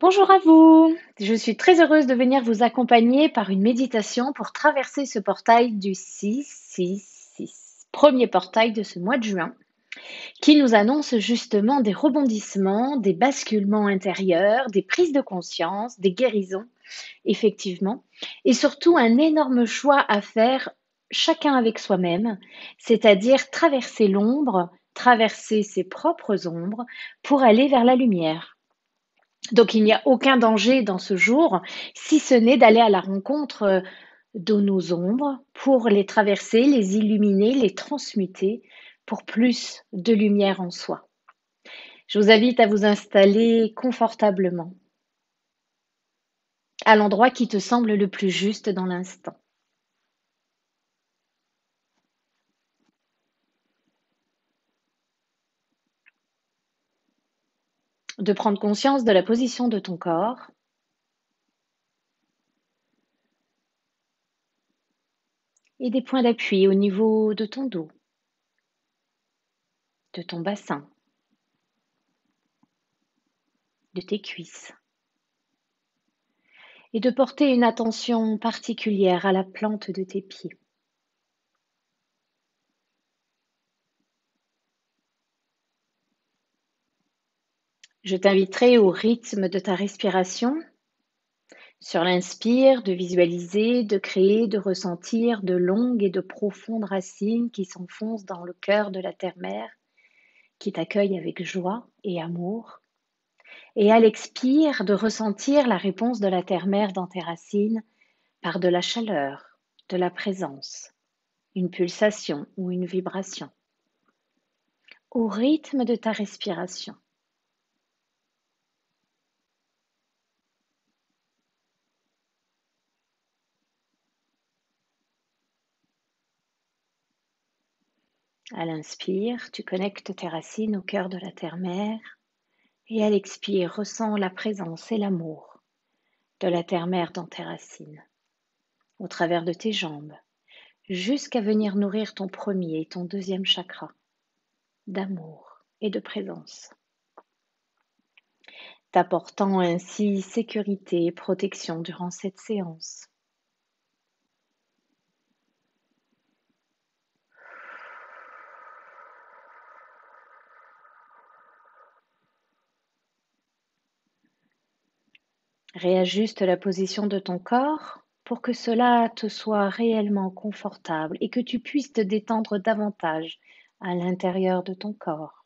Bonjour à vous. Je suis très heureuse de venir vous accompagner par une méditation pour traverser ce portail du 666, premier portail de ce mois de juin, qui nous annonce justement des rebondissements, des basculements intérieurs, des prises de conscience, des guérisons, effectivement, et surtout un énorme choix à faire chacun avec soi-même, c'est-à-dire traverser l'ombre, traverser ses propres ombres pour aller vers la lumière. Donc il n'y a aucun danger dans ce jour, si ce n'est d'aller à la rencontre de nos ombres pour les traverser, les illuminer, les transmuter pour plus de lumière en soi. Je vous invite à vous installer confortablement à l'endroit qui te semble le plus juste dans l'instant. De prendre conscience de la position de ton corps et des points d'appui au niveau de ton dos, de ton bassin, de tes cuisses. Et de porter une attention particulière à la plante de tes pieds. Je t'inviterai au rythme de ta respiration, sur l'inspire, de visualiser, de créer, de ressentir de longues et de profondes racines qui s'enfoncent dans le cœur de la terre-mère, qui t'accueille avec joie et amour. Et à l'expire, de ressentir la réponse de la terre-mère dans tes racines par de la chaleur, de la présence, une pulsation ou une vibration. Au rythme de ta respiration. À l'inspire, tu connectes tes racines au cœur de la terre-mère et à l'expire, ressens la présence et l'amour de la terre-mère dans tes racines, au travers de tes jambes, jusqu'à venir nourrir ton premier et ton deuxième chakra d'amour et de présence, t'apportant ainsi sécurité et protection durant cette séance. Réajuste la position de ton corps pour que cela te soit réellement confortable et que tu puisses te détendre davantage à l'intérieur de ton corps.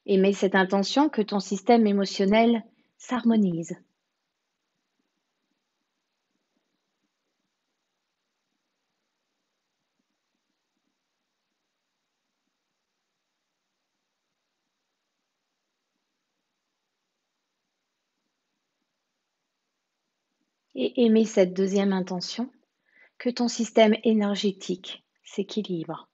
Et mets cette intention que ton système émotionnel s'harmonise. Et émets cette deuxième intention que ton système énergétique s'équilibre.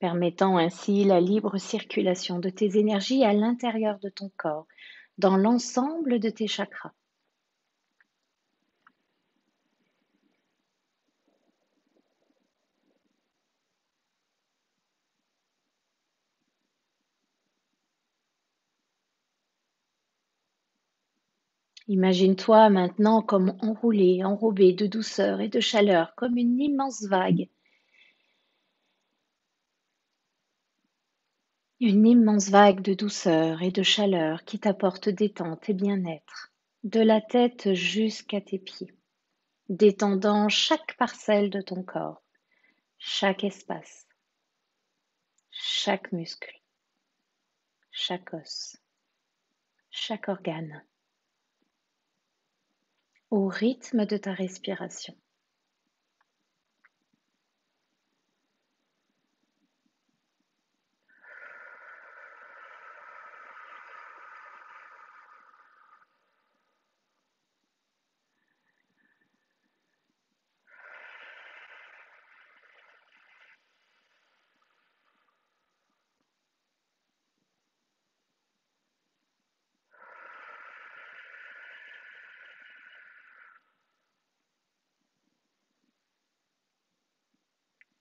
Permettant ainsi la libre circulation de tes énergies à l'intérieur de ton corps, dans l'ensemble de tes chakras. Imagine-toi maintenant comme enroulé, enrobé de douceur et de chaleur, comme une immense vague. Une immense vague de douceur et de chaleur qui t'apporte détente et bien-être, de la tête jusqu'à tes pieds, détendant chaque parcelle de ton corps, chaque espace, chaque muscle, chaque os, chaque organe, au rythme de ta respiration.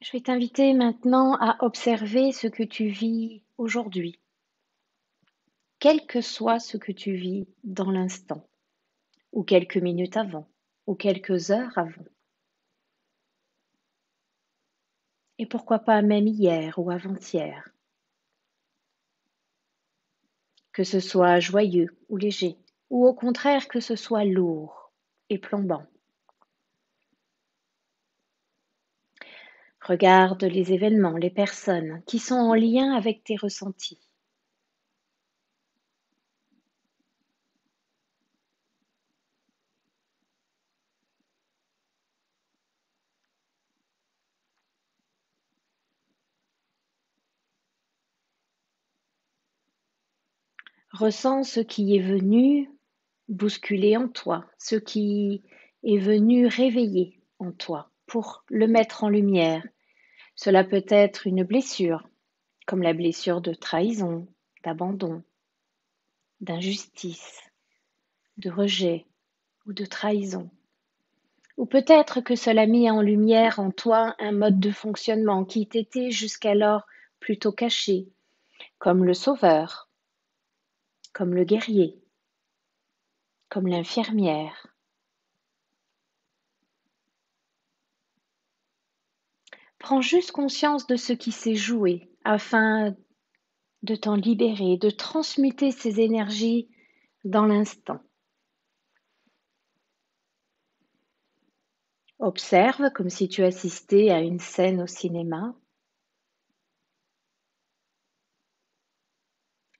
Je vais t'inviter maintenant à observer ce que tu vis aujourd'hui, quel que soit ce que tu vis dans l'instant, ou quelques minutes avant, ou quelques heures avant, et pourquoi pas même hier ou avant-hier, que ce soit joyeux ou léger, ou au contraire que ce soit lourd et plombant. Regarde les événements, les personnes qui sont en lien avec tes ressentis. Ressens ce qui est venu bousculer en toi, ce qui est venu réveiller en toi pour le mettre en lumière. Cela peut être une blessure, comme la blessure de trahison, d'abandon, d'injustice, de rejet ou de trahison. Ou peut-être que cela a mis en lumière en toi un mode de fonctionnement qui t'était jusqu'alors plutôt caché, comme le sauveur, comme le guerrier, comme l'infirmière. Prends juste conscience de ce qui s'est joué afin de t'en libérer, de transmuter ces énergies dans l'instant. Observe comme si tu assistais à une scène au cinéma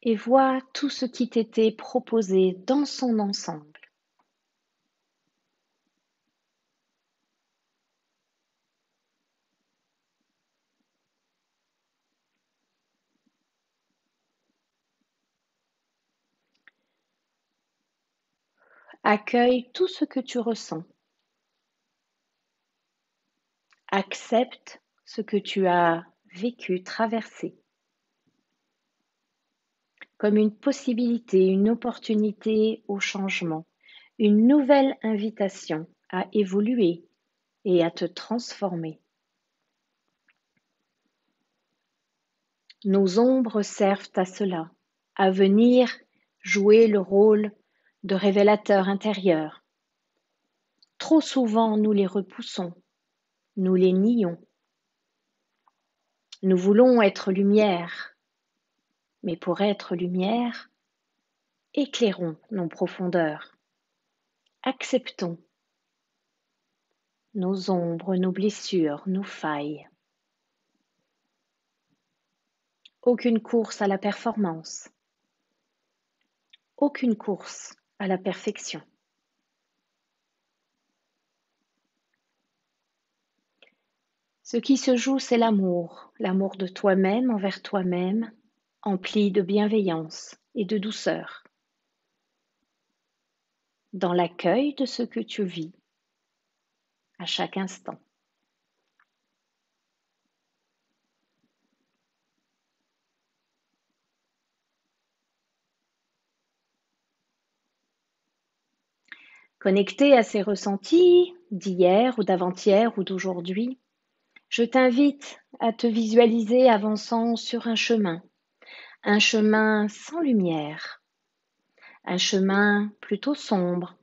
et vois tout ce qui t'était proposé dans son ensemble. Accueille tout ce que tu ressens. Accepte ce que tu as vécu, traversé, comme une possibilité, une opportunité au changement, une nouvelle invitation à évoluer et à te transformer. Nos ombres servent à cela, à venir jouer le rôle de révélateur intérieur. Trop souvent, nous les repoussons, nous les nions. Nous voulons être lumière, mais pour être lumière, éclairons nos profondeurs. Acceptons nos ombres, nos blessures, nos failles. Aucune course à la performance, aucune course à la perfection. Ce qui se joue, c'est l'amour de toi-même envers toi-même, empli de bienveillance et de douceur, dans l'accueil de ce que tu vis à chaque instant. Connecté à ces ressentis d'hier ou d'avant-hier ou d'aujourd'hui, je t'invite à te visualiser avançant sur un chemin sans lumière, un chemin plutôt sombre,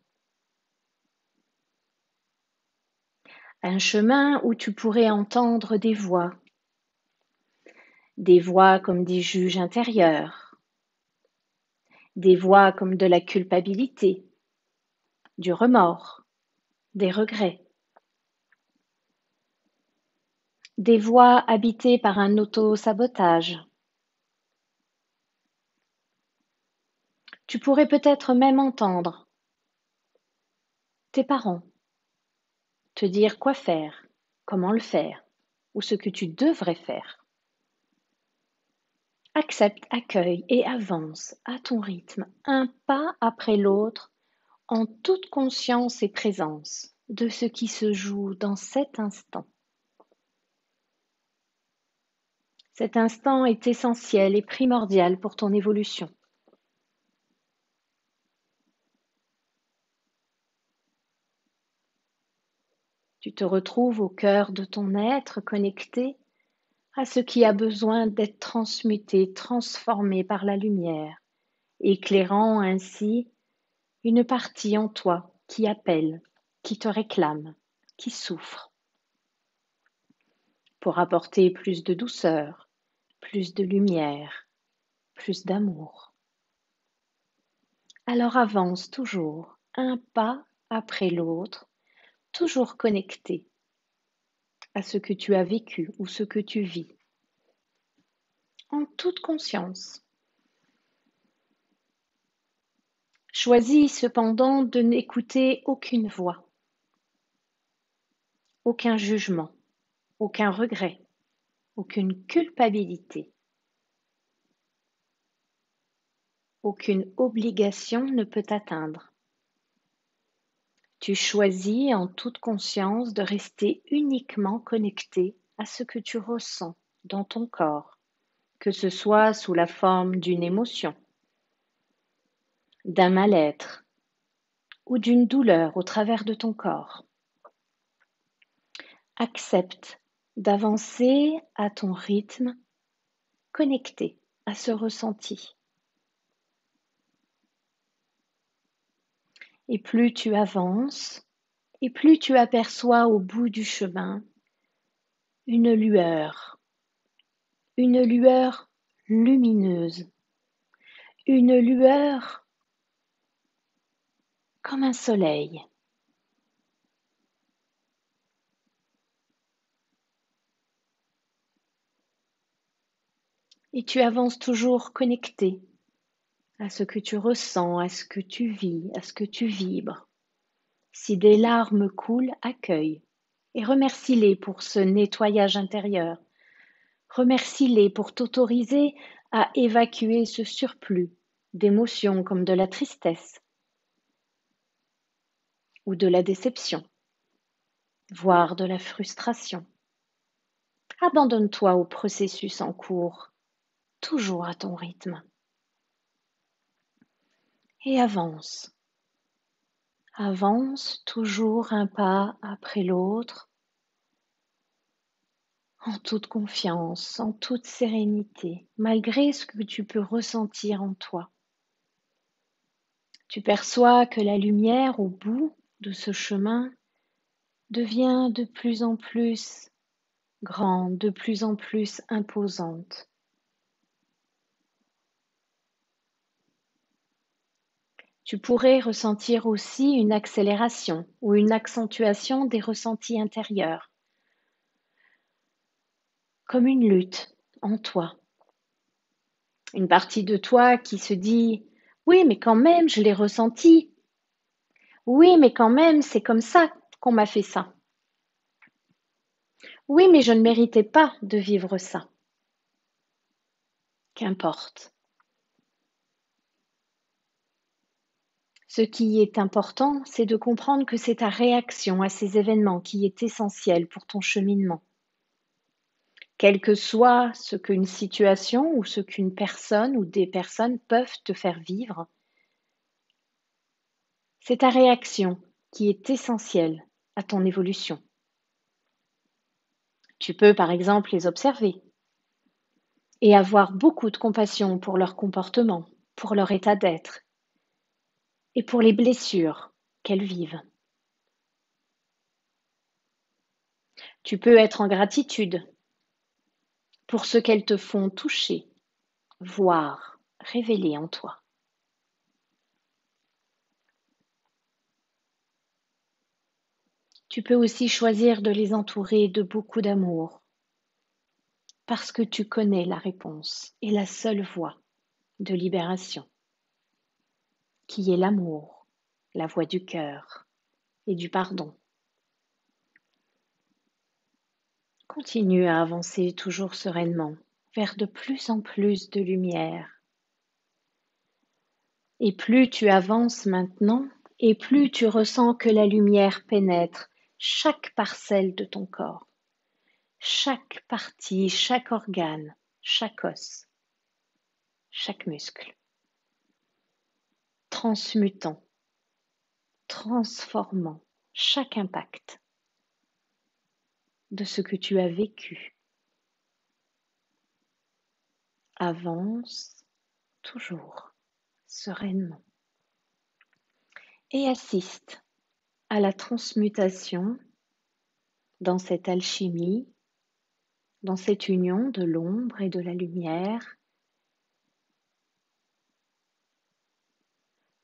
un chemin où tu pourrais entendre des voix comme des juges intérieurs, des voix comme de la culpabilité, du remords, des regrets, des voix habitées par un auto-sabotage. Tu pourrais peut-être même entendre tes parents te dire quoi faire, comment le faire, ou ce que tu devrais faire. Accepte, accueille et avance à ton rythme, un pas après l'autre, en toute conscience et présence de ce qui se joue dans cet instant. Cet instant est essentiel et primordial pour ton évolution. Tu te retrouves au cœur de ton être connecté à ce qui a besoin d'être transmuté, transformé par la lumière, éclairant ainsi une partie en toi qui appelle, qui te réclame, qui souffre, pour apporter plus de douceur, plus de lumière, plus d'amour. Alors avance toujours, un pas après l'autre, toujours connecté à ce que tu as vécu ou ce que tu vis, en toute conscience. Choisis cependant de n'écouter aucune voix, aucun jugement, aucun regret, aucune culpabilité. Aucune obligation ne peut t'atteindre. Tu choisis en toute conscience de rester uniquement connecté à ce que tu ressens dans ton corps, que ce soit sous la forme d'une émotion, d'un mal-être ou d'une douleur au travers de ton corps. Accepte d'avancer à ton rythme, connecté à ce ressenti. Et plus tu avances, et plus tu aperçois au bout du chemin une lueur lumineuse, une lueur comme un soleil. Et tu avances toujours connecté à ce que tu ressens, à ce que tu vis, à ce que tu vibres. Si des larmes coulent, accueille et remercie-les pour ce nettoyage intérieur. Remercie-les pour t'autoriser à évacuer ce surplus d'émotions comme de la tristesse ou de la déception, voire de la frustration. Abandonne-toi au processus en cours, toujours à ton rythme. Et avance. Avance toujours un pas après l'autre, en toute confiance, en toute sérénité, malgré ce que tu peux ressentir en toi. Tu perçois que la lumière au bout de ce chemin devient de plus en plus grande, de plus en plus imposante. Tu pourrais ressentir aussi une accélération ou une accentuation des ressentis intérieurs, comme une lutte en toi. Une partie de toi qui se dit « Oui, mais quand même, je l'ai ressenti. Oui, mais quand même, c'est comme ça qu'on m'a fait ça. Oui, mais je ne méritais pas de vivre ça. » Qu'importe. Ce qui est important, c'est de comprendre que c'est ta réaction à ces événements qui est essentielle pour ton cheminement. Quel que soit ce qu'une situation ou ce qu'une personne ou des personnes peuvent te faire vivre, c'est ta réaction qui est essentielle à ton évolution. Tu peux par exemple les observer et avoir beaucoup de compassion pour leur comportement, pour leur état d'être et pour les blessures qu'elles vivent. Tu peux être en gratitude pour ce qu'elles te font toucher, voir, révéler en toi. Tu peux aussi choisir de les entourer de beaucoup d'amour, parce que tu connais la réponse et la seule voie de libération, qui est l'amour, la voie du cœur et du pardon. Continue à avancer toujours sereinement vers de plus en plus de lumière. Et plus tu avances maintenant, et plus tu ressens que la lumière pénètre chaque parcelle de ton corps, chaque partie, chaque organe, chaque os, chaque muscle, transmutant, transformant chaque impact. de ce que tu as vécu. Avance toujours sereinement et assiste à la transmutation dans cette alchimie, dans cette union de l'ombre et de la lumière,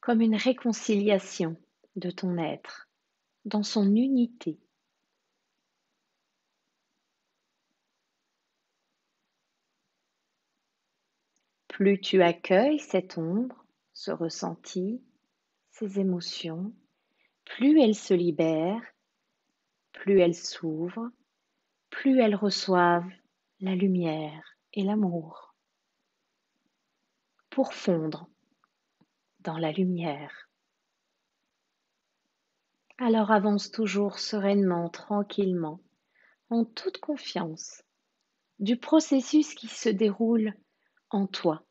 comme une réconciliation de ton être dans son unité. Plus tu accueilles cette ombre, ce ressenti, ces émotions, plus elles se libèrent, plus elles s'ouvrent, plus elles reçoivent la lumière et l'amour pour fondre dans la lumière. Alors avance toujours sereinement, tranquillement, en toute confiance du processus qui se déroule en toi.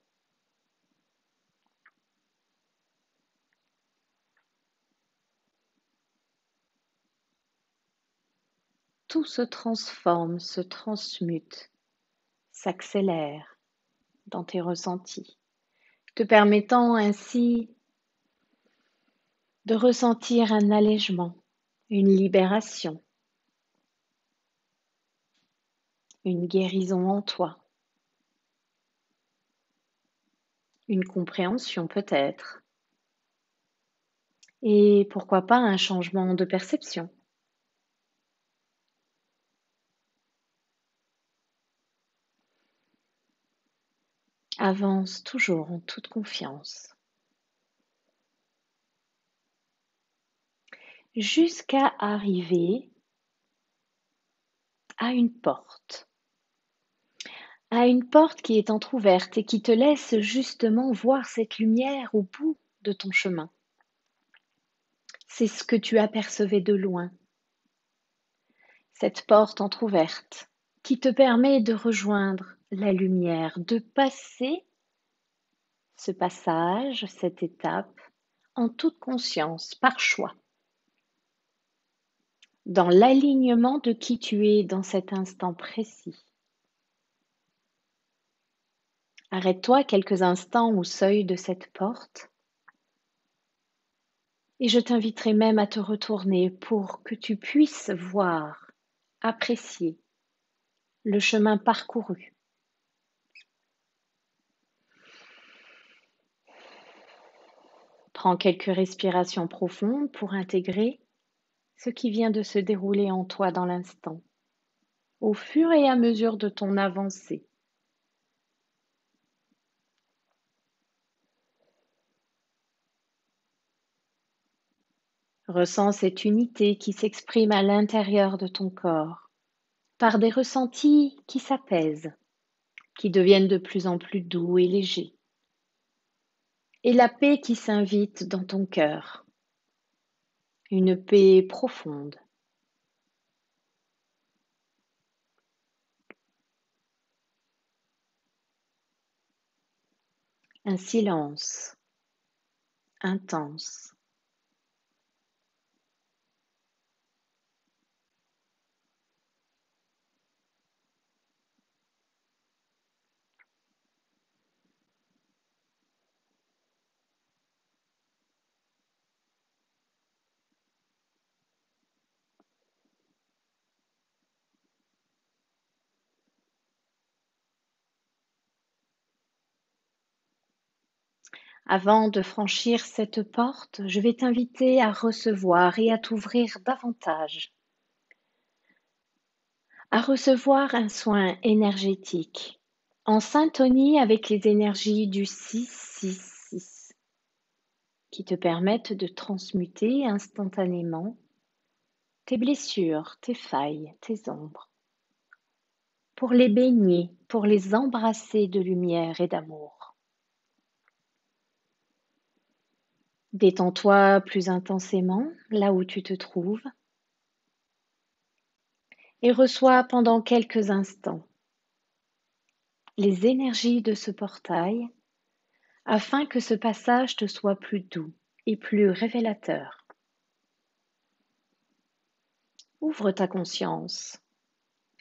Tout se transforme, se transmute, s'accélère dans tes ressentis, te permettant ainsi de ressentir un allègement, une libération, une guérison en toi, une compréhension peut-être, et pourquoi pas un changement de perception. Avance toujours en toute confiance, jusqu'à arriver à une porte. À une porte qui est entr'ouverte et qui te laisse justement voir cette lumière au bout de ton chemin. C'est ce que tu apercevais de loin. Cette porte entr'ouverte qui te permet de rejoindre la lumière, de passer ce passage, cette étape, en toute conscience, par choix, dans l'alignement de qui tu es dans cet instant précis. Arrête-toi quelques instants au seuil de cette porte et je t'inviterai même à te retourner pour que tu puisses voir, apprécier le chemin parcouru. Prends quelques respirations profondes pour intégrer ce qui vient de se dérouler en toi dans l'instant, au fur et à mesure de ton avancée. Ressens cette unité qui s'exprime à l'intérieur de ton corps, par des ressentis qui s'apaisent, qui deviennent de plus en plus doux et légers, et la paix qui s'invite dans ton cœur, une paix profonde. Un silence intense. Avant de franchir cette porte, je vais t'inviter à recevoir et à t'ouvrir davantage, à recevoir un soin énergétique en syntonie avec les énergies du 666 qui te permettent de transmuter instantanément tes blessures, tes failles, tes ombres, pour les baigner, pour les embrasser de lumière et d'amour. Détends-toi plus intensément là où tu te trouves et reçois pendant quelques instants les énergies de ce portail afin que ce passage te soit plus doux et plus révélateur. Ouvre ta conscience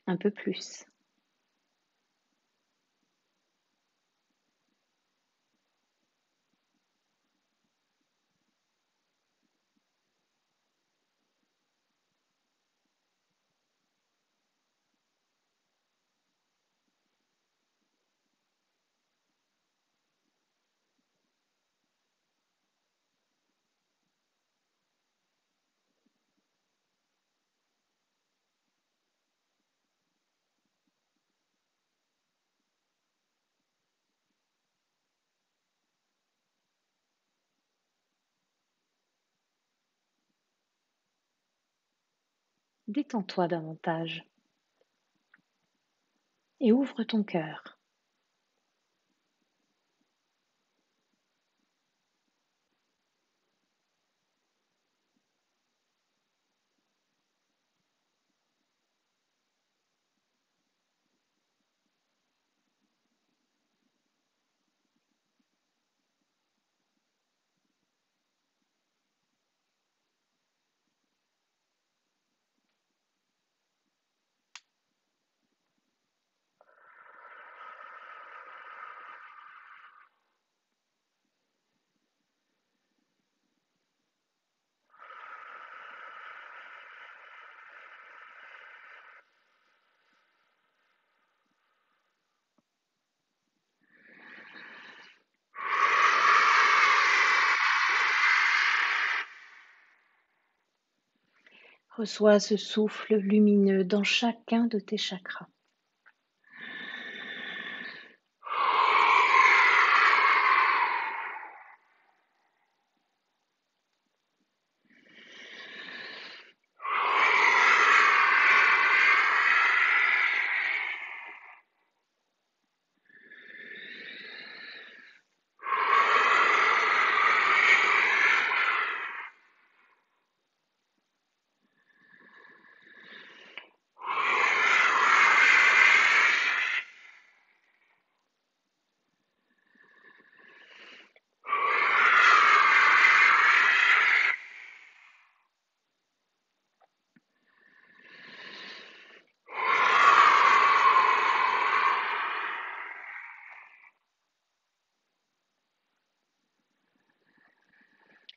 un peu plus. Détends-toi davantage et ouvre ton cœur. Reçois ce souffle lumineux dans chacun de tes chakras.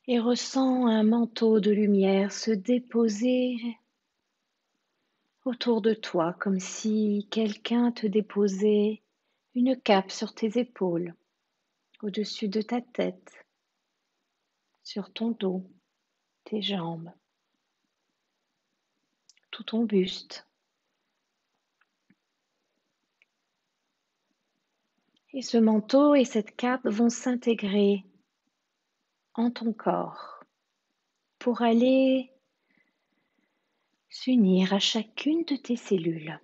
Et ressens un manteau de lumière se déposer autour de toi, comme si quelqu'un te déposait une cape sur tes épaules, au-dessus de ta tête, sur ton dos, tes jambes, tout ton buste. Et ce manteau et cette cape vont s'intégrer en ton corps pour aller s'unir à chacune de tes cellules.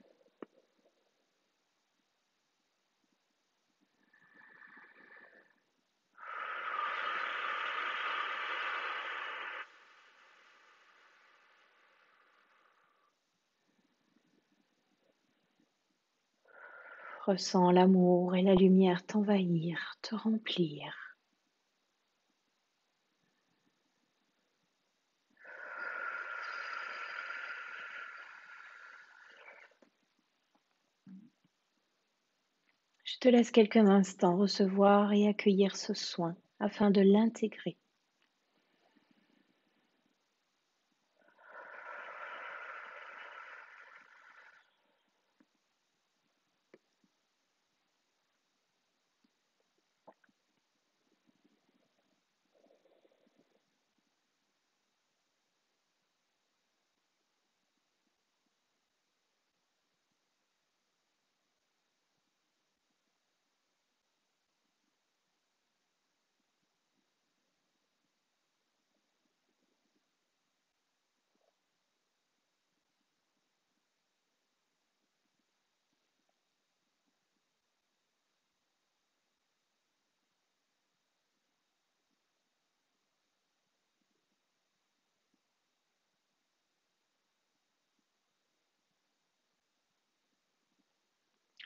Ressens l'amour et la lumière t'envahir, te remplir. Je te laisse quelques instants recevoir et accueillir ce soin afin de l'intégrer.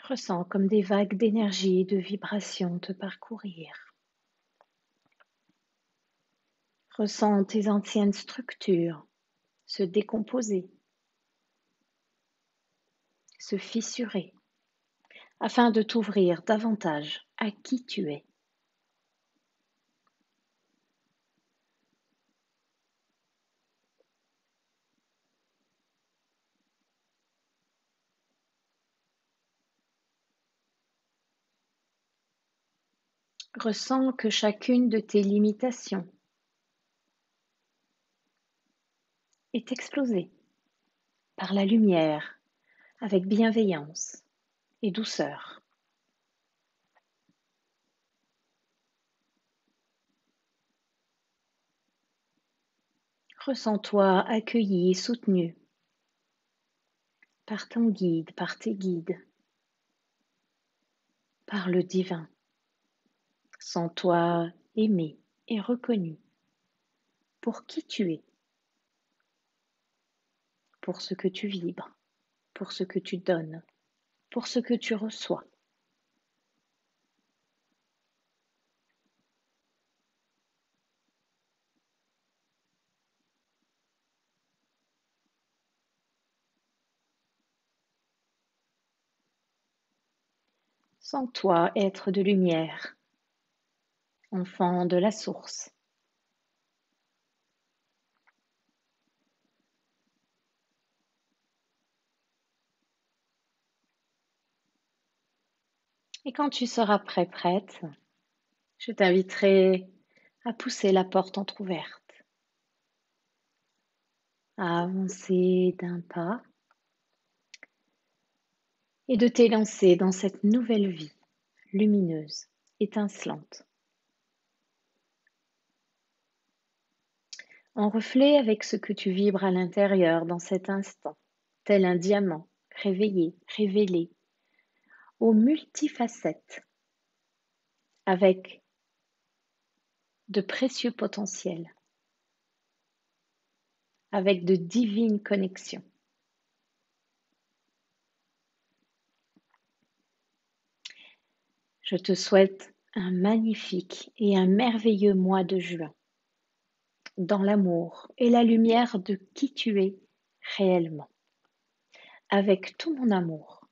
Ressens comme des vagues d'énergie et de vibrations te parcourir. Ressens tes anciennes structures se décomposer, se fissurer, afin de t'ouvrir davantage à qui tu es. Ressens que chacune de tes limitations est explosée par la lumière avec bienveillance et douceur. Ressens-toi accueilli et soutenu par ton guide, par tes guides, par le divin. Sens-toi aimé et reconnu pour qui tu es, pour ce que tu vibres, pour ce que tu donnes, pour ce que tu reçois. Sens-toi être de lumière, enfant de la source. Et quand tu seras prête, je t'inviterai à pousser la porte entr'ouverte, à avancer d'un pas et de t'élancer dans cette nouvelle vie lumineuse, étincelante, en reflet avec ce que tu vibres à l'intérieur dans cet instant, tel un diamant réveillé, révélé, aux multifacettes, avec de précieux potentiels, avec de divines connexions. Je te souhaite un magnifique et un merveilleux mois de juin, dans l'amour et la lumière de qui tu es réellement, avec tout mon amour.